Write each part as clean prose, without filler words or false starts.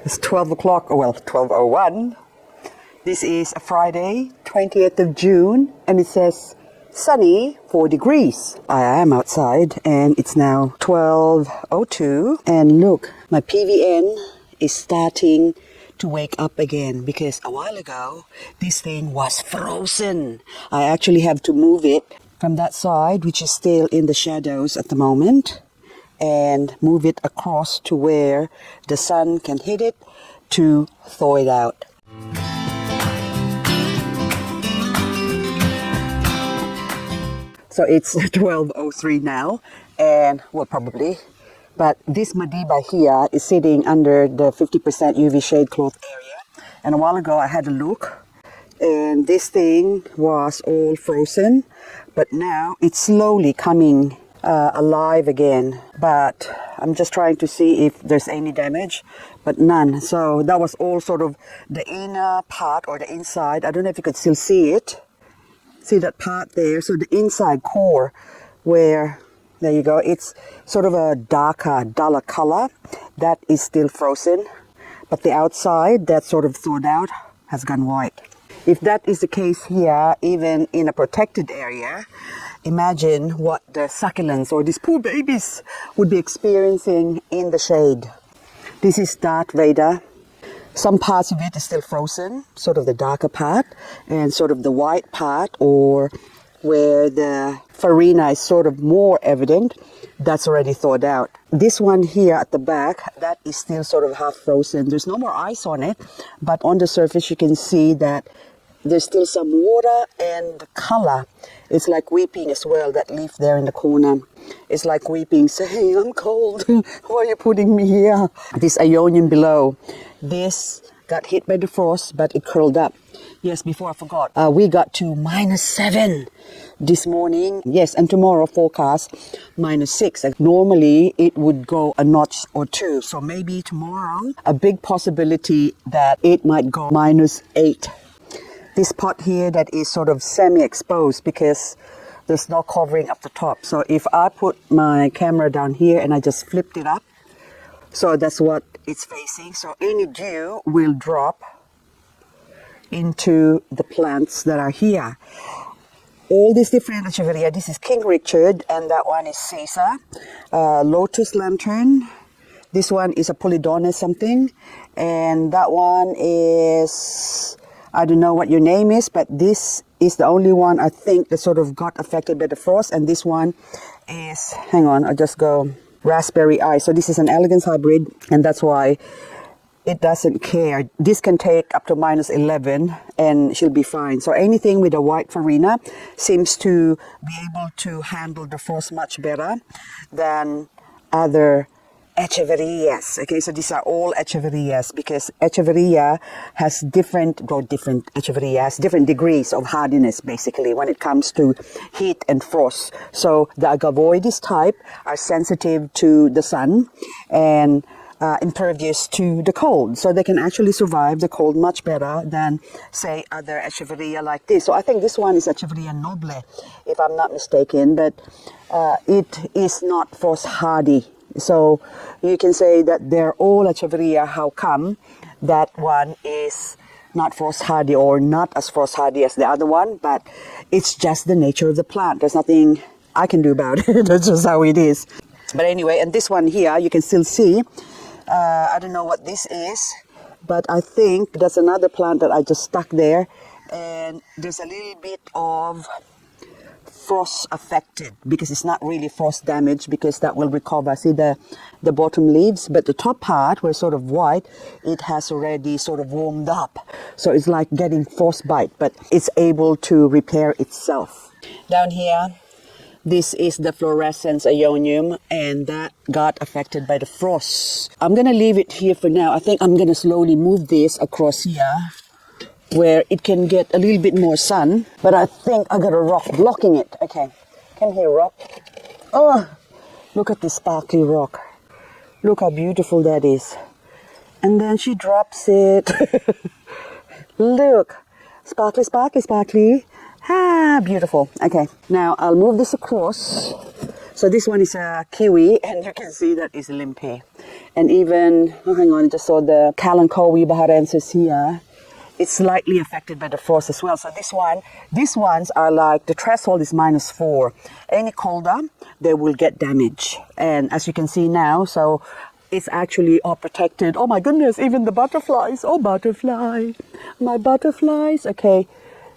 It's 12 o'clock, oh well, 12:01. This is a Friday, 20th of June, and it says sunny, 4 degrees. I am outside, and it's now 12:02. And look, my PVN is starting to wake up again because a while ago, this thing was frozen. I actually have to move it from that side, which is still in the shadows at the moment, and move it across to where the sun can hit it to thaw it out. So it's 12:03 now, and well, probably, but this Madiba here is sitting under the 50% UV shade cloth area. And a while ago I had a look, and this thing was all frozen, but now it's slowly coming alive again. But I'm just trying to see if there's any damage, but none. So that was all sort of the inner part or the inside. I don't know if you could still see it. See that part there? So the inside core where, there you go, it's sort of a darker, duller color. That is still frozen. But the outside, that sort of thawed out, has gone white. If that is the case here, even in a protected area, imagine what the succulents or these poor babies would be experiencing in the shade. This is Darth Vader. Some parts of it is still frozen, sort of the darker part, and sort of the white part, or where the farina is sort of more evident, that's already thawed out. This one here at the back, that is still sort of half frozen. There's no more ice on it, but on the surface you can see that there's still some water, and the color is like weeping as well. That leaf there in the corner is like weeping, saying, I'm cold, why are you putting me here? This Ionian below, this got hit by the frost, but it curled up. Yes, before I forgot, we got to -7 this morning. Yes, and tomorrow forecast -6. Normally it would go a notch or two, so maybe tomorrow a big possibility that it might go -8. This pot here that is sort of semi-exposed because there's no covering up the top. So if I put my camera down here and I just flipped it up, so that's what it's facing. So any dew will drop into the plants that are here. All these different echeveria. This is King Richard, and that one is Caesar. Lotus Lantern. This one is a Polydonus something, and that one is, I don't know what your name is, but this is the only one I think that sort of got affected by the frost. And this one is, hang on, I'll just go, Raspberry Eye. So this is an elegance hybrid, and that's why it doesn't care. This can take up to -11 and she'll be fine. So anything with a white farina seems to be able to handle the frost much better than other echeverias. Okay, so these are all echeverias because echeveria has different degrees of hardiness basically when it comes to heat and frost. So the agavoides type are sensitive to the sun and impervious to the cold, so they can actually survive the cold much better than, say, other echeveria like this. So I think this one is Echeveria noble, if I'm not mistaken, but it is not frost hardy. So you can say that they're all echeveria. How come that one is not frost hardy or not as frost hardy as the other one? But it's just the nature of the plant. There's nothing I can do about it. That's just how it is. But anyway, and this one here, you can still see. I don't know what this is, but I think that's another plant that I just stuck there, and there's a little bit of frost affected because it's not really frost damaged because that will recover. See the bottom leaves, but the top part where it's sort of white, it has already sort of warmed up. So it's like getting frostbite, but it's able to repair itself. Down here, this is the fluorescence Ionium, and that got affected by the frost. I'm going to leave it here for now. I think I'm going to slowly move this across here where it can get a little bit more sun, but I think I got a rock blocking it. Okay, come here, rock. Oh, look at this sparkly rock. Look how beautiful that is. And then she drops it. Look, sparkly, sparkly, sparkly. Ah, beautiful. Okay, now I'll move this across. So this one is a kiwi, and you can see that is limpy. And even, oh, hang on, I just saw the Kalanchoe baharensis here. It's slightly affected by the frost as well. So these ones are like, the threshold is -4. Any colder, they will get damage. And as you can see now, so it's actually all protected. Oh my goodness, even the butterflies. Oh, butterfly, my butterflies. Okay,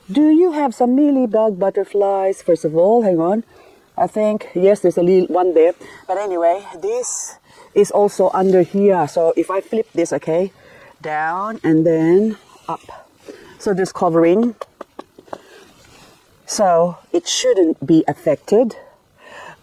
do you have some mealybug butterflies? First of all, hang on. I think, yes, there's a little one there. But anyway, this is also under here. So if I flip this, okay, down and then up. So there's covering. So it shouldn't be affected,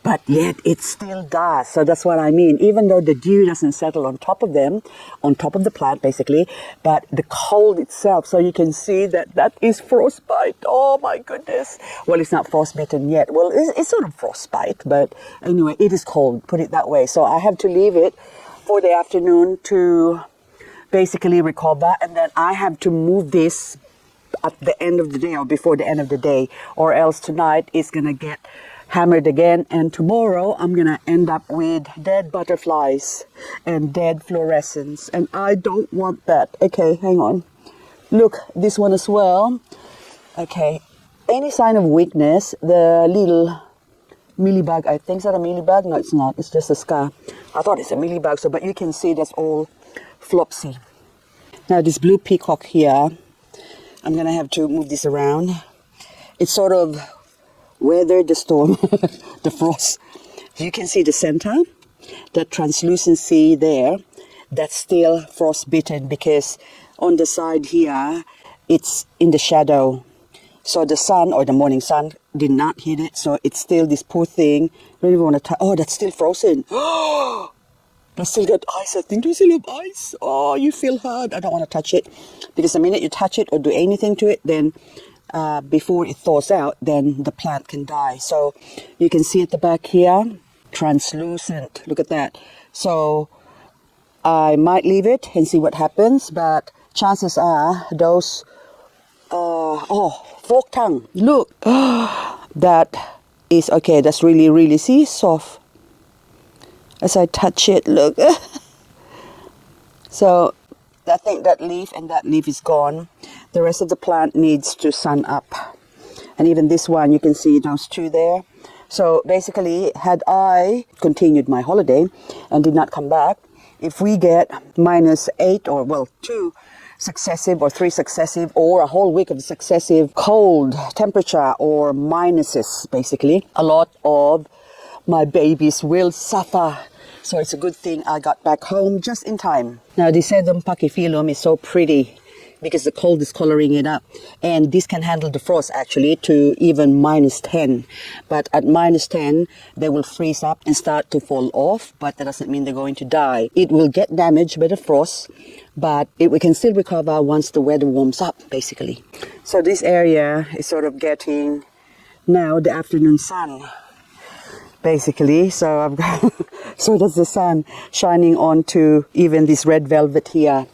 but yet it still does. So that's what I mean. Even though the dew doesn't settle on top of them, on top of the plant basically, but the cold itself. So you can see that that is frostbite. Oh my goodness. Well, it's not frostbitten yet. Well, it's sort of frostbite, but anyway, it is cold, put it that way. So I have to leave it for the afternoon to basically recover, and then I have to move this at the end of the day or before the end of the day, or else tonight it's gonna get hammered again, and tomorrow I'm gonna end up with dead butterflies and dead fluorescence, and I don't want that. Okay, hang on, look, this one as well. Okay, any sign of weakness, the little mealybug, I think, is that a mealybug? No, it's not, it's just a scar. I thought it's a mealybug, so, but you can see that's all flopsy. Now this blue peacock here, I'm gonna have to move this around. It's sort of weathered the storm, the frost. You can see the center, that translucency there, that's still frostbitten because on the side here, it's in the shadow. So the sun or the morning sun did not hit it, so it's still this poor thing. I don't even want to touch. Oh, that's still frozen. That's still got ice. I think we still have ice. Oh, you feel hard. I don't want to touch it because the minute you touch it or do anything to it, then before it thaws out, then the plant can die. So you can see at the back here, translucent. Look at that. So I might leave it and see what happens, but chances are those, oh, fork tongue. Look, that is okay. That's really, really, see, soft. As I touch it, look. So I think that leaf and that leaf is gone. The rest of the plant needs to sun up. And even this one, you can see those two there. So basically, had I continued my holiday and did not come back, if we get -8 or, well, 2 successive or 3 successive or a whole week of successive cold temperature or minuses, basically, a lot of my babies will suffer. So it's a good thing I got back home just in time. Now the Sedum pachyphyllum is so pretty because the cold is coloring it up, and this can handle the frost actually to even -10. But at -10 they will freeze up and start to fall off, but that doesn't mean they're going to die. It will get damaged by the frost, but we can still recover once the weather warms up, basically. So this area is sort of getting now the afternoon sun, basically. So I've got so that's the sun shining onto even this red velvet here.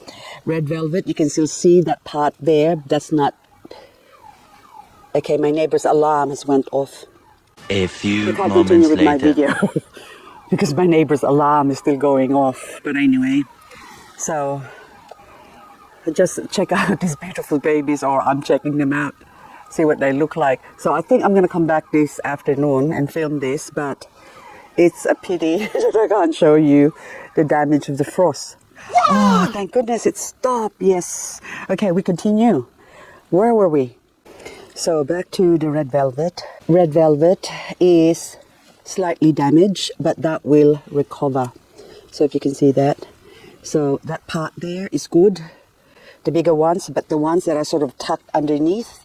Red velvet, you can still see that part there. That's not okay. My neighbor's alarm has went off. A few If I moments continue with my later. video because my neighbor's alarm is still going off. But anyway, so just check out these beautiful babies, or I'm checking them out, see what they look like. So I think I'm gonna come back this afternoon and film this, but it's a pity that I can't show you the damage of the frost. Oh, thank goodness it stopped. Yes. Okay, we continue. Where were we? So back to the red velvet. Red velvet is slightly damaged, but that will recover. So if you can see that. So that part there is good. The bigger ones, but the ones that are sort of tucked underneath,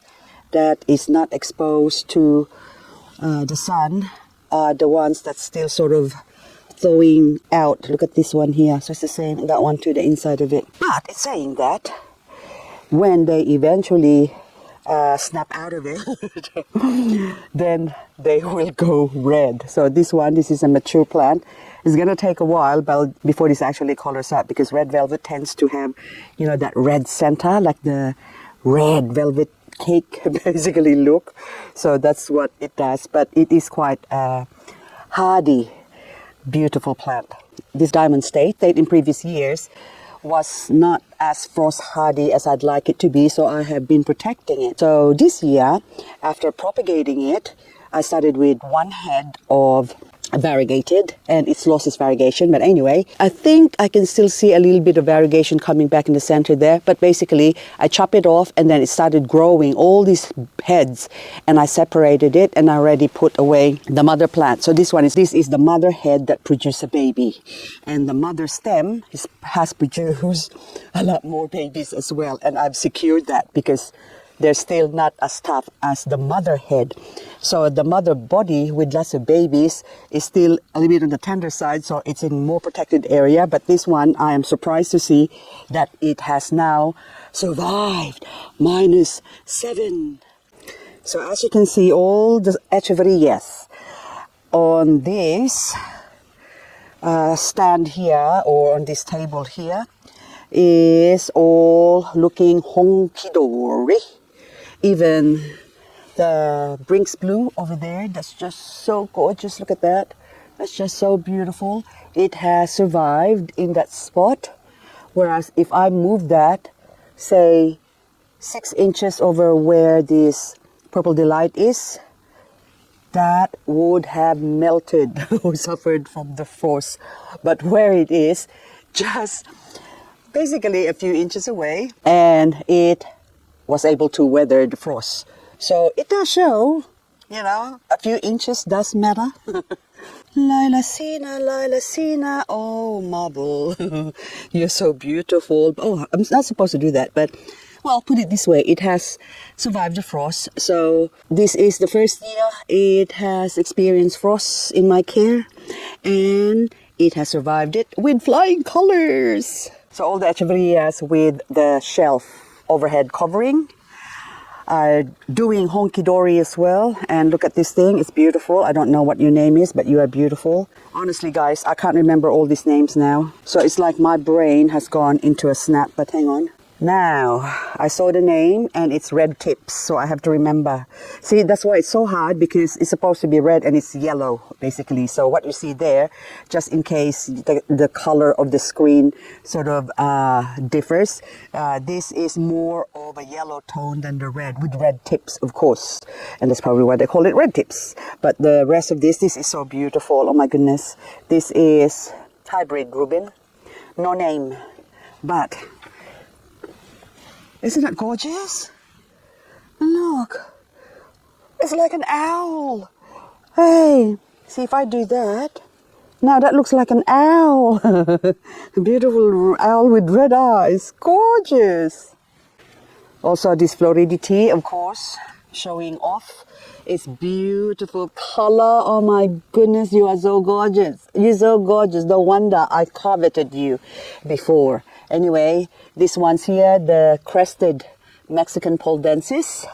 that is not exposed to the sun, are the ones that's still sort of thawing out. Look at this one here. So it's the same, that one to the inside of it. But it's saying that when they eventually snap out of it, then they will go red. So this one, this is a mature plant. It's going to take a while before this actually colors up, because red velvet tends to have, you know, that red center, like the red velvet cake basically look. So that's what it does. But it is quite a hardy, beautiful plant. this diamond state in previous years was not as frost hardy as I'd like it to be, so I have been protecting it. So this year, after propagating it, I started with one head of variegated, and it's lost its variegation, but anyway, I think I can still see a little bit of variegation coming back in the center there. But basically I chop it off, and then it started growing all these heads, and I separated it, and I already put away the mother plant. So this is the mother head that produced a baby, and the mother stem has produced a lot more babies as well, and I've secured that because they're still not as tough as the mother head. So the mother body with lots of babies is still a little bit on the tender side, so it's in more protected area. But this one, I am surprised to see that it has now survived -7. So as you can see, all the echeverrias on this stand here, or on this table here, is all looking honky-dory. Even the Brinks Blue over there, that's just so gorgeous. Look at that. That's just so beautiful. It has survived in that spot. Whereas if I move that, say 6 inches over where this Purple Delight is, that would have melted or suffered from the frost. But where it is, just basically a few inches away, and it was able to weather the frost. So it does show, a few inches does matter. Lilacina, oh marble, you're so beautiful. Oh, I'm not supposed to do that, but well, put it this way, it has survived the frost. So this is the first year it has experienced frost in my care, and it has survived it with flying colors. So all the echeverias with the shelf overhead covering are doing honky-dory as well. And look at this thing, it's beautiful. I don't know what your name is, but you are beautiful. Honestly guys, I can't remember all these names now. So it's like my brain has gone into a snap, but hang on. Now, I saw the name, and it's red tips, so I have to remember. See, that's why it's so hard, because it's supposed to be red and it's yellow, basically. So what you see there, just in case the color of the screen sort of differs, this is more of a yellow tone than the red, with red tips, of course. And that's probably why they call it red tips. But the rest of this is so beautiful. Oh my goodness. This is hybrid Rubin. No name, but isn't it gorgeous? Look, it's like an owl. Hey, see if I do that. Now that looks like an owl. A beautiful owl with red eyes. Gorgeous. Also this floridity, of course, showing off its beautiful color. Oh my goodness, you are so gorgeous. You're so gorgeous. No wonder I coveted you before. Anyway, this one's here, the crested Mexican Poldensis,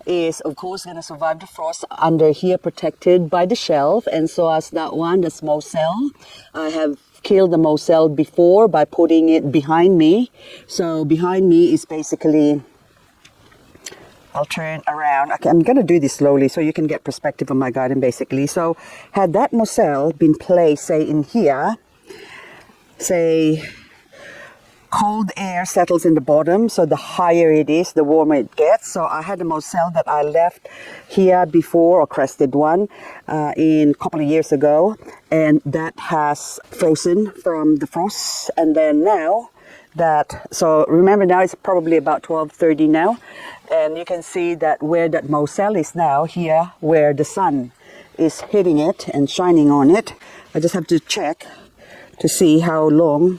is of course going to survive the frost under here, protected by the shelf. And so as that one, the Moselle, I have killed the Moselle before by putting it behind me. So behind me is basically, I'll turn around. Okay, I'm going to do this slowly so you can get perspective of my garden basically. So had that Moselle been placed, say in here, say cold air settles in the bottom, so the higher it is, the warmer it gets. So I had a Moselle that I left here before, or crested one, in a couple of years ago, and that has frozen from the frost. And then now so remember now it's probably about 12:30 now, and you can see that where that Moselle is now, here where the sun is hitting it and shining on it. I just have to check to see how long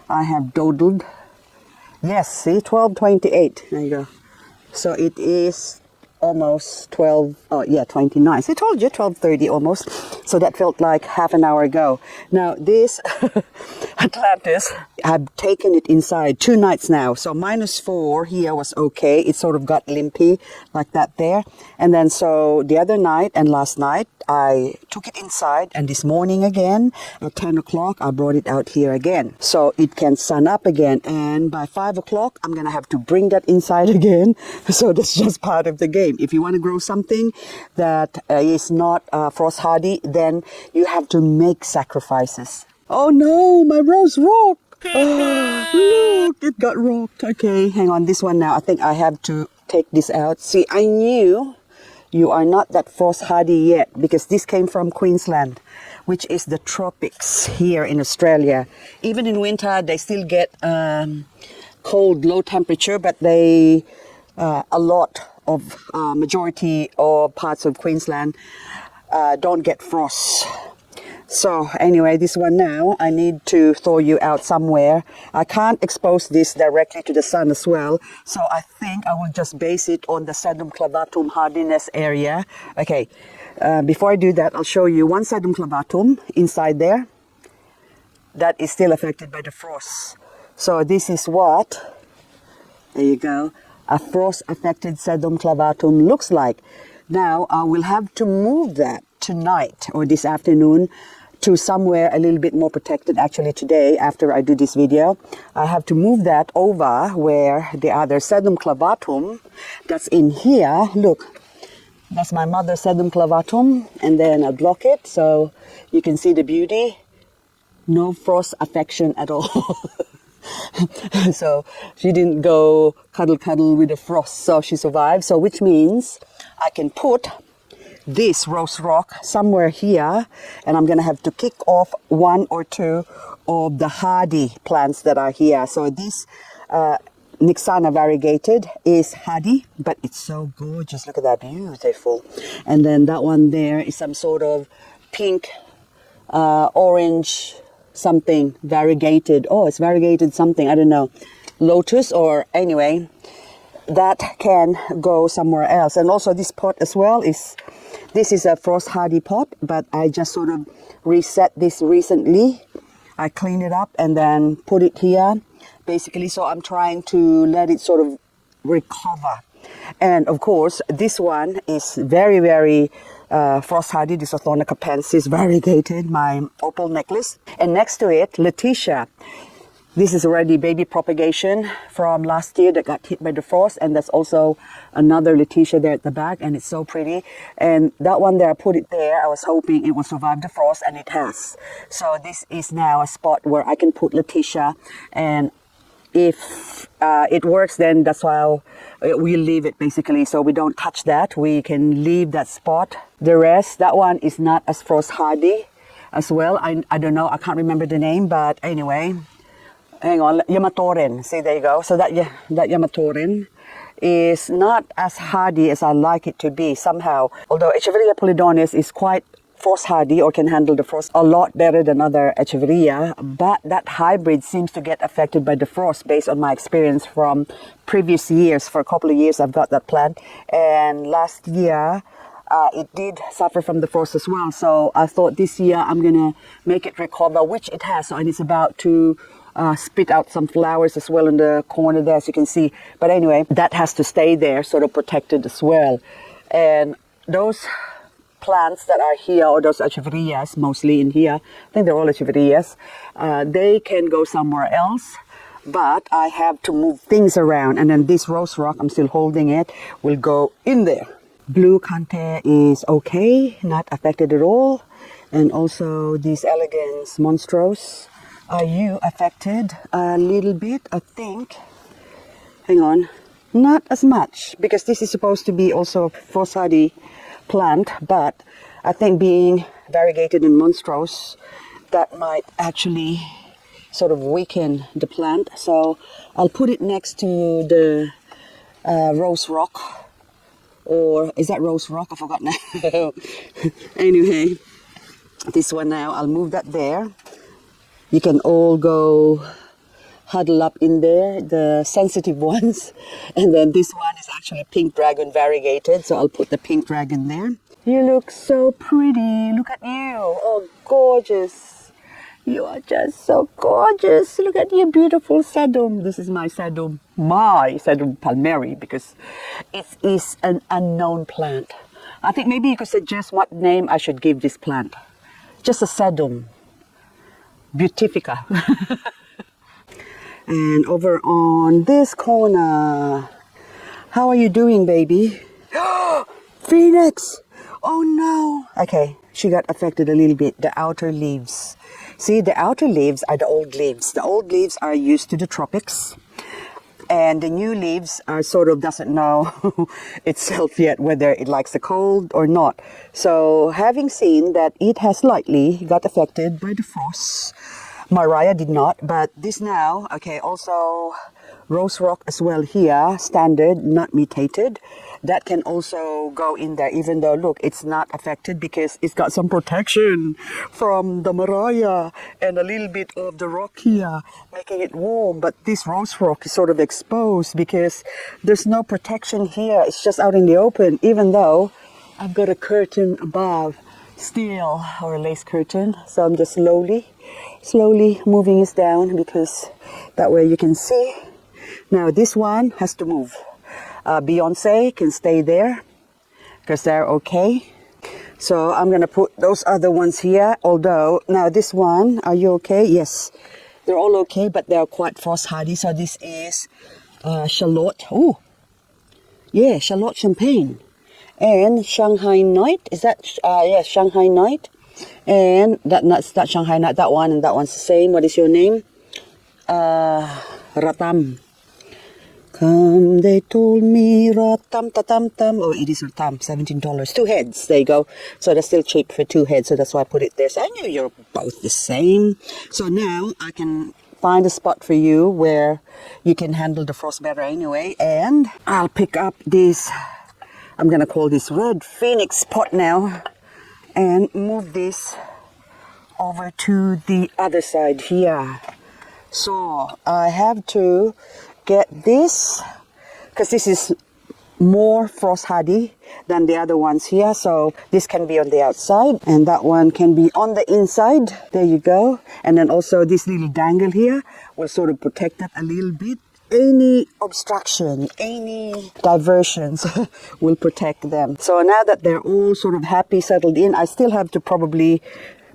I have dawdled. Yes, see, 12:28. There you go. So it is almost 29. So I told you 12:30 almost. So that felt like half an hour ago. Now this Atlantis, I've taken it inside 2 nights now. So -4 here was okay. It sort of got limpy like that there. And then so the other night and last night, I took it inside, and this morning again at 10 o'clock I brought it out here again so it can sun up again, and by 5 o'clock I'm gonna have to bring that inside again. So that's just part of the game. If you want to grow something that is not frost hardy, then you have to make sacrifices. Oh no, my rose rock. Oh, look, it got rocked. Okay, hang on, this one now. I think I have to take this out. See, I knew you are not that frost hardy yet because this came from Queensland, which is the tropics here in Australia. Even in winter, they still get cold, low temperature, but they, a lot of majority or parts of Queensland don't get frost. So anyway, this one now, I need to thaw you out somewhere. I can't expose this directly to the sun as well. So I think I will just base it on the sedum clavatum hardiness area. Okay, before I do that, I'll show you one sedum clavatum inside there that is still affected by the frost. So this is what, there you go, a frost affected sedum clavatum looks like. Now I will have to move that tonight or this afternoon to somewhere a little bit more protected. Actually today, after I do this video, I have to move that over where the other sedum clavatum that's in here. Look, that's my mother sedum clavatum, and then I block it so you can see the beauty. No frost affection at all. So she didn't go cuddle with the frost, so she survived. So which means I can put this rose rock somewhere here, and I'm gonna have to kick off one or two of the hardy plants that are here. So this Nixana variegated is hardy, but it's so gorgeous. Look at that, beautiful. And then that one there is some sort of pink, orange something variegated. Oh, it's variegated something, I don't know, lotus, or anyway, that can go somewhere else. And also this pot as well this is a frost hardy pot, but I just sort of reset this recently. I cleaned it up and then put it here basically, so I'm trying to let it sort of recover. And of course this one is very, very frost hardy. This is Orthonica pensis variegated, my opal necklace. And next to it, Letitia. This is already baby propagation from last year that got hit by the frost, and there's also another Letitia there at the back, and it's so pretty. And that one there, I put it there, I was hoping it will survive the frost, and it has. So this is now a spot where I can put Letitia, and if it works, then that's why we'll leave it basically, so we don't touch that. We can leave that spot. The rest, that one is not as frost hardy as well. I don't know, I can't remember the name, but anyway. Hang on, Yamatoren. See, there you go. So that Yamatoren is not as hardy as I like it to be somehow. Although Echeveria polydonis is quite frost hardy or can handle the frost a lot better than other Echeveria, but that hybrid seems to get affected by the frost based on my experience from previous years. For a couple of years I've got that plant, and last year it did suffer from the frost as well. So I thought this year I'm gonna make it recover, which it has. So, and it's about to spit out some flowers as well in the corner there, as you can see. But anyway, that has to stay there, sort of protected as well. And those plants that are here, or those Echeverias, mostly in here, I think they're all Echeverias, they can go somewhere else. But I have to move things around, and then this rose rock, I'm still holding it, will go in there. Blue Cante is okay, not affected at all. And also these Elegans Monstros. Are you affected a little bit, I think? Hang on, not as much, because this is supposed to be also a frost hardy plant, but I think being variegated in monstros, that might actually sort of weaken the plant. So I'll put it next to the rose rock, or is that rose rock? I forgot now. Anyway, this one now, I'll move that there. You can all go huddle up in there, the sensitive ones. And then this one is actually pink dragon variegated, so I'll put the pink dragon there. You look so pretty. Look at you. Oh, gorgeous. You are just so gorgeous. Look at your beautiful sedum. This is my sedum palmeri, because it is an unknown plant. I think maybe you could suggest what name I should give this plant. Just a sedum. Beautifica. And over on this corner, how are you doing, baby? Phoenix! Oh no! Okay, she got affected a little bit, the outer leaves. See, the outer leaves are the old leaves. The old leaves are used to the tropics. And the new leaves are sort of doesn't know itself yet whether it likes the cold or not. So having seen that it has slightly got affected by the frost, Mariah did not, but this now, okay, also rose rock as well here, standard, not mutated. That can also go in there, even though, look, it's not affected because it's got some protection from the Mariah and a little bit of the rock here, making it warm. But this rose rock is sort of exposed because there's no protection here. It's just out in the open, even though I've got a curtain above still, or a lace curtain. So I'm just slowly moving this down because that way you can see. Now this one has to move. Beyonce can stay there because they're okay. So I'm gonna put those other ones here. Although now this one, are you okay? Yes, they're all okay, but they're quite frost hardy. So this is shallot. Oh, yeah, shallot champagne and Shanghai night. Is that yeah, Shanghai night? And that's that Shanghai night. That one and that one's the same. What is your name? Ratam. Come, they told me, ratam, tatam, tam. Oh, it is ratam, $17. 2 heads, there you go. So that's still cheap for 2 heads, so that's why I put it there. So I knew you're both the same. So now I can find a spot for you where you can handle the frost better anyway. And I'll pick up this, I'm going to call this red phoenix pot now, and move this over to the other side here. So I have to get this because this is more frost hardy than the other ones here. So this can be on the outside and that one can be on the inside. There you go. And then also this little dangle here will sort of protect that a little bit. Any obstruction, any diversions will protect them. So now that they're all sort of happy, settled in, I still have to probably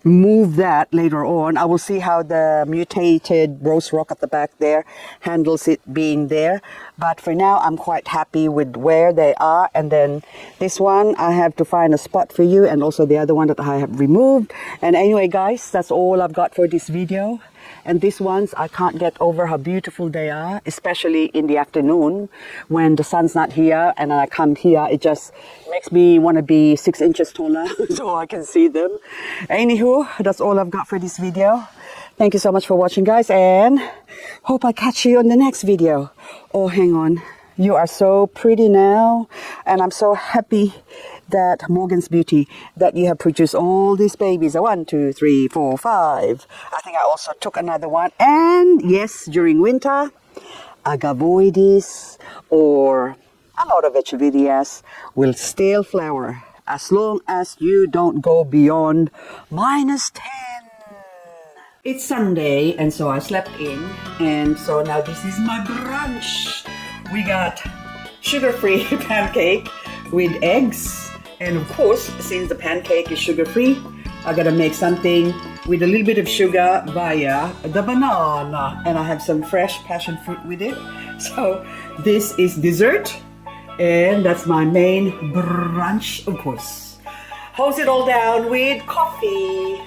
move that later on. I will see how the mutated rose rock at the back there handles it being there. But for now, I'm quite happy with where they are. And then this one, I have to find a spot for you, and also the other one that I have removed. And anyway, guys, that's all I've got for this video. And these ones, I can't get over how beautiful they are, especially in the afternoon when the sun's not here and I come here. It just makes me want to be 6 inches taller so I can see them. Anywho, that's all I've got for this video. Thank you so much for watching, guys, and hope I catch you on the next video. Oh, hang on. You are so pretty now, and I'm so happy that Morgan's Beauty, that you have produced all these babies. 1, 2, 3, 4, 5. I think I also took another one. And yes, during winter, agavoides or a lot of echeverias will still flower as long as you don't go beyond -10. It's Sunday, and so I slept in, and so now this is my brunch. We got sugar-free pancake with eggs. And of course, since the pancake is sugar-free, I gotta make something with a little bit of sugar via the banana. And I have some fresh passion fruit with it. So this is dessert. And that's my main brunch, of course. Hose it all down with coffee.